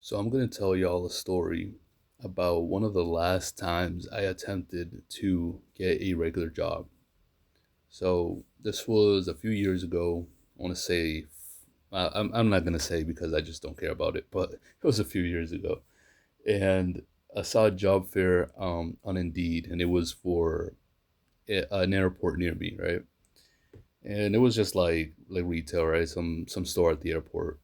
So I'm going to tell y'all a story about one of the last times I attempted to get a regular job. So this was a few years ago. I want to say, I'm not going to say because I just don't care about it, but it was a few years ago. And I saw a job fair on Indeed, and it was for an airport near me, right? And it was just like retail, right? Some store at the airport.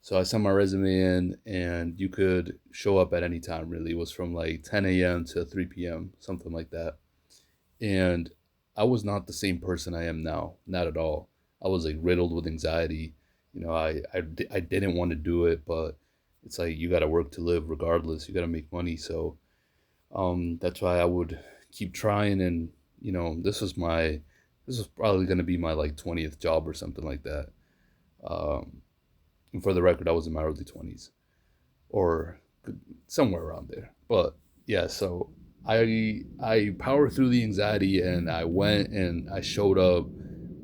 So I sent my resume in, and you could show up at any time. Really, it was from like 10 a.m. to 3 p.m., something like that. And I was not the same person I am now, not at all. I was like riddled with anxiety. I didn't want to do it, but it's like you got to work to live regardless. You got to make money. So that's why I would keep trying. And this was probably gonna be my like 20th job or something like that. Um, and for the record, I was in my early 20s or somewhere around there. But yeah, so I powered through the anxiety, and I went and I showed up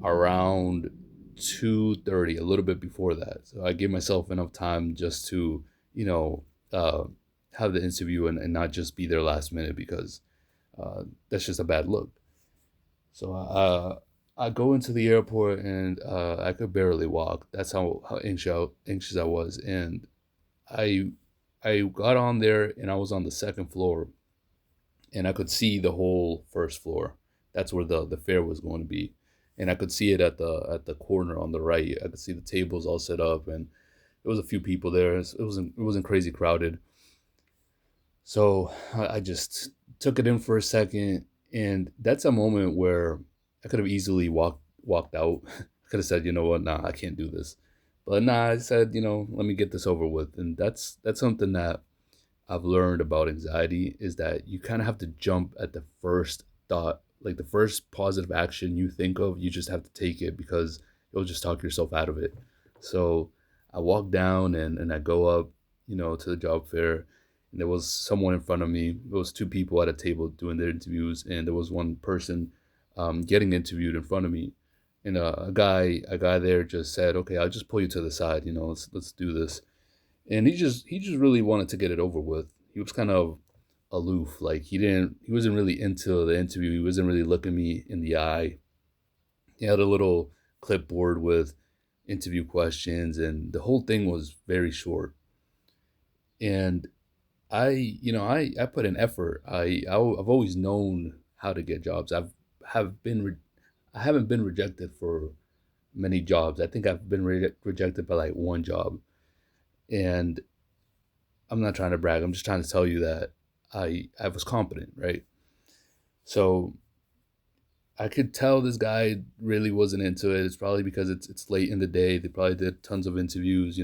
around 2:30, a little bit before that. So I gave myself enough time just to, you know, uh, have the interview and not just be there last minute because that's just a bad look. So I go into the airport, and I could barely walk. That's how anxious I was. And I I got on there, and I was on the second floor, and I could see the whole first floor. That's where the fair was going to be. And I could see it at the corner on the right. I could see the tables all set up, and there was a few people there. It wasn't crazy crowded. So I just took it in for a second, and that's a moment where I could have easily walked out. I could have said, you know what, nah, I can't do this. But nah, I said, let me get this over with. And that's something that I've learned about anxiety, is that you kind of have to jump at the first thought, like the first positive action you think of, you just have to take it because you'll just talk yourself out of it. So I walk down, and I go up, to the job fair, and there was someone in front of me. There was two people at a table doing their interviews, and there was one person getting interviewed in front of me. And a guy there just said, "Okay, I'll just pull you to the side. Let's do this." And he just really wanted to get it over with. He was kind of aloof, like he wasn't really into the interview. He wasn't really looking me in the eye. He had a little clipboard with interview questions, and the whole thing was very short. And I put in effort. I've always known how to get jobs. Have been re- I haven't been rejected for many jobs. I think I've been rejected by like one job. And I'm not trying to brag. I'm just trying to tell you that I was competent, right? So I could tell this guy really wasn't into it. It's probably because it's late in the day. They probably did tons of interviews.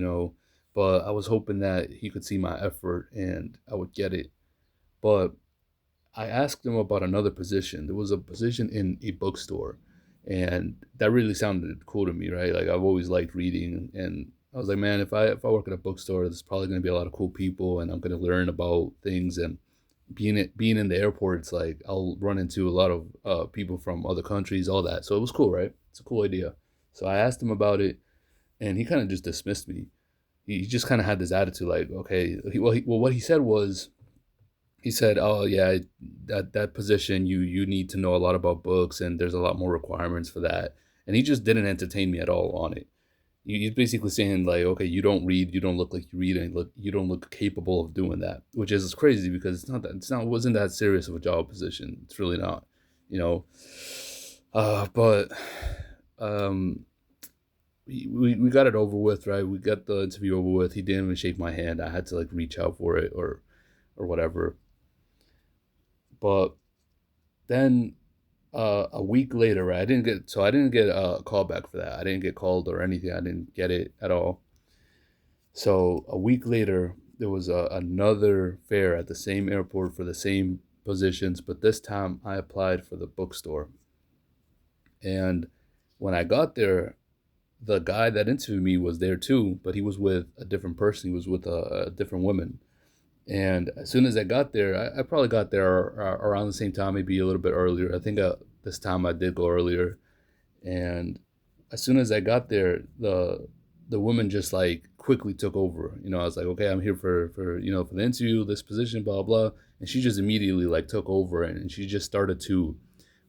But I was hoping that he could see my effort and I would get it. But I asked him about another position. There was a position in a bookstore, and that really sounded cool to me, right? Like I've always liked reading, and I was like, man, if I work at a bookstore, there's probably going to be a lot of cool people, and I'm going to learn about things. And being in the airport, it's like I'll run into a lot of people from other countries, all that. So it was cool, right? It's a cool idea. So I asked him about it, and he kind of just dismissed me. He just kind of had this attitude, like, okay, what he said was, he said, "Oh yeah, that position, you need to know a lot about books, and there's a lot more requirements for that." And he just didn't entertain me at all on it. He's basically saying like, "Okay, you don't read, you don't look like you read, and you don't look capable of doing that," which is crazy because it wasn't that serious of a job position. It's really not, you know. But um, we got it over with, right? We got the interview over with. He didn't even shake my hand. I had to like reach out for it or whatever. But then a week later, right? I didn't get a call back for that. I didn't get called or anything. I didn't get it at all. So a week later, there was another fair at the same airport for the same positions, but this time I applied for the bookstore. And when I got there, the guy that interviewed me was there too, but he was with a different person. He was with a different woman. And as soon as I got there, I probably got there around the same time, maybe a little bit earlier. I think this time I did go earlier. And as soon as I got there, the woman just like quickly took over. I was like, okay, I'm here for the interview, this position, blah blah, and she just immediately like took over, and she just started to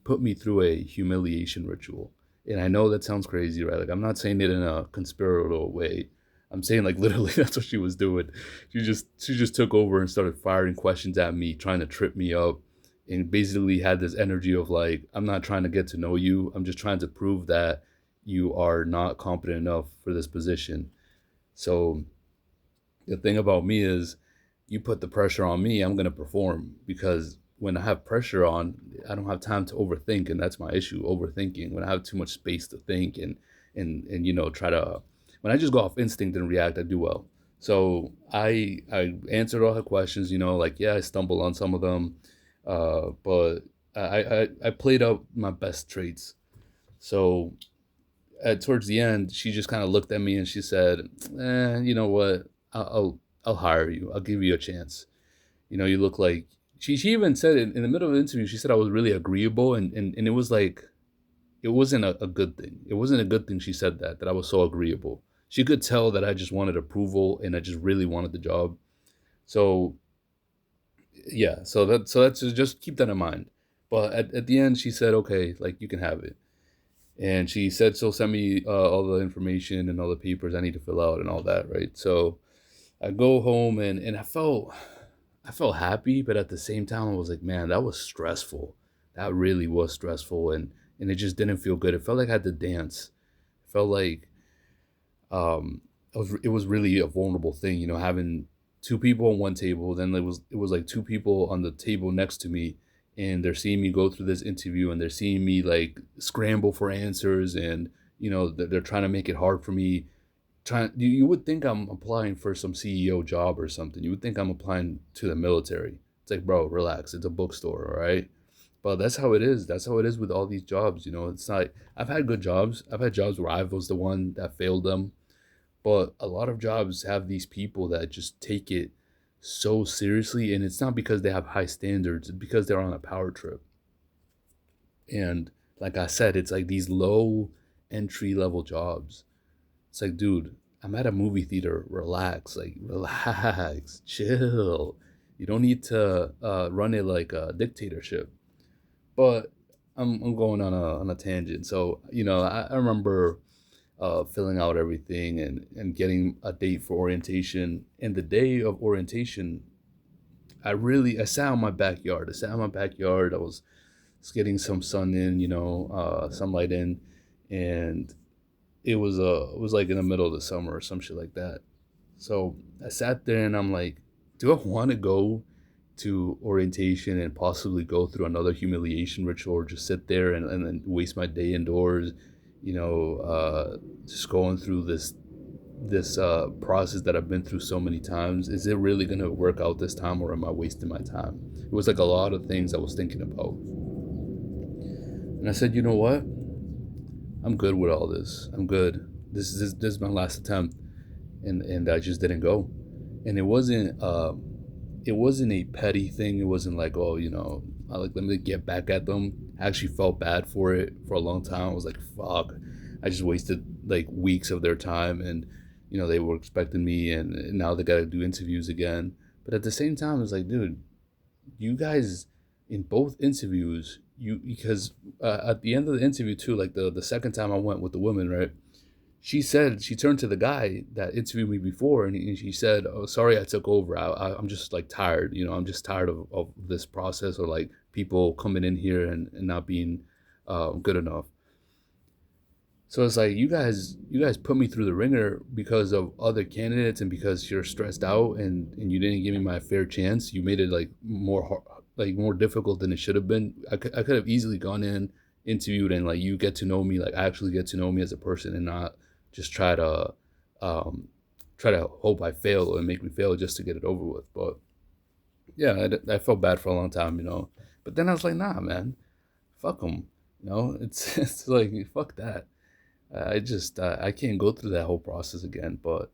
put me through a humiliation ritual. And I know that sounds crazy, right? Like I'm not saying it in a conspiratorial way. I'm saying like literally that's what she was doing. She just took over and started firing questions at me, trying to trip me up, and basically had this energy of like, I'm not trying to get to know you. I'm just trying to prove that you are not competent enough for this position. So the thing about me is, you put the pressure on me, I'm going to perform, because when I have pressure on, I don't have time to overthink, and that's my issue, overthinking. When I have too much space to think and try to, when I just go off instinct and react, I do well. So I answered all her questions, like, yeah, I stumbled on some of them, but I played out my best traits. So towards the end, she just kind of looked at me and she said, you know what? I'll hire you. I'll give you a chance. You look like, she even said it in the middle of the interview. She said I was really agreeable, and it was like, it wasn't a good thing. It wasn't a good thing she said that I was so agreeable. She could tell that I just wanted approval and I just really wanted the job. So yeah, so that's just keep that in mind. But at the end, she said, okay, like you can have it. And she said she'll send me all the information and all the papers I need to fill out and all that, right? So I go home, and I felt happy, but at the same time I was like, man, that was stressful. That really was stressful, and it just didn't feel good. It felt like I had to dance. It felt like it was really a vulnerable thing, having two people on one table, then it was like two people on the table next to me, and they're seeing me go through this interview, and they're seeing me like scramble for answers, and they're trying to make it hard for me. You would think I'm applying for some CEO job or something. You would think I'm applying to the military. It's like, bro, relax. It's a bookstore, all right? But that's how it is. That's how it is with all these jobs. It's not. I've had good jobs. I've had jobs where I was the one that failed them. But a lot of jobs have these people that just take it so seriously, and it's not because they have high standards. It's because they're on a power trip. And like I said, it's like these low entry level jobs. It's like, dude, I'm at a movie theater. Relax, like relax, chill. You don't need to run it like a dictatorship. But I'm going on a tangent. So I remember filling out everything, and getting a date for orientation. And the day of orientation, I sat in my backyard. I sat in my backyard. I was getting some sun in, sunlight in, and it was like in the middle of the summer or some shit like that. So I sat there and I'm like, do I want to go to orientation and possibly go through another humiliation ritual, or just sit there and then waste my day indoors, just going through this process that I've been through so many times? Is it really gonna work out this time, or am I wasting my time? It was like a lot of things I was thinking about. And I said, you know what? I'm good with all this. I'm good. This is my last attempt, and I just didn't go. And it wasn't a petty thing. It wasn't like, oh, I like, let me get back at them. I actually felt bad for it for a long time. I was like, fuck, I just wasted like weeks of their time, and they were expecting me, and now they got to do interviews again. But at the same time, it's like, dude, you guys, in both interviews, because at the end of the interview too, like the second time I went with the woman, right? She turned to the guy that interviewed me before, and she said, "Oh, sorry, I took over. I'm just like tired. I'm just tired of this process, or like people coming in here and not being good enough." So it's like, you guys put me through the ringer because of other candidates, and because you're stressed out, and you didn't give me my fair chance. You made it like more difficult than it should have been. I could have easily gone in, interviewed, and like, you get to know me, like actually get to know me as a person, and not just um try to hope I fail and make me fail just to get it over with. But yeah, I felt bad for a long time, But then I was like, nah, man, fuck them. It's like, fuck that. I can't go through that whole process again. But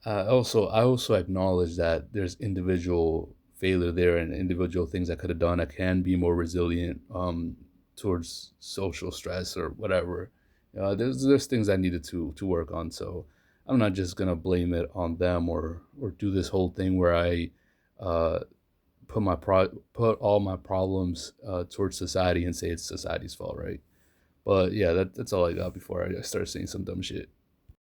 I also acknowledge that there's individual failure there, and individual things I could have done. I can be more resilient towards social stress or whatever. There's things I needed to work on. So I'm not just gonna blame it on them, or do this whole thing where I uh, put all my problems towards society and say it's society's fault, right? But yeah, that's all I got before I start saying some dumb shit.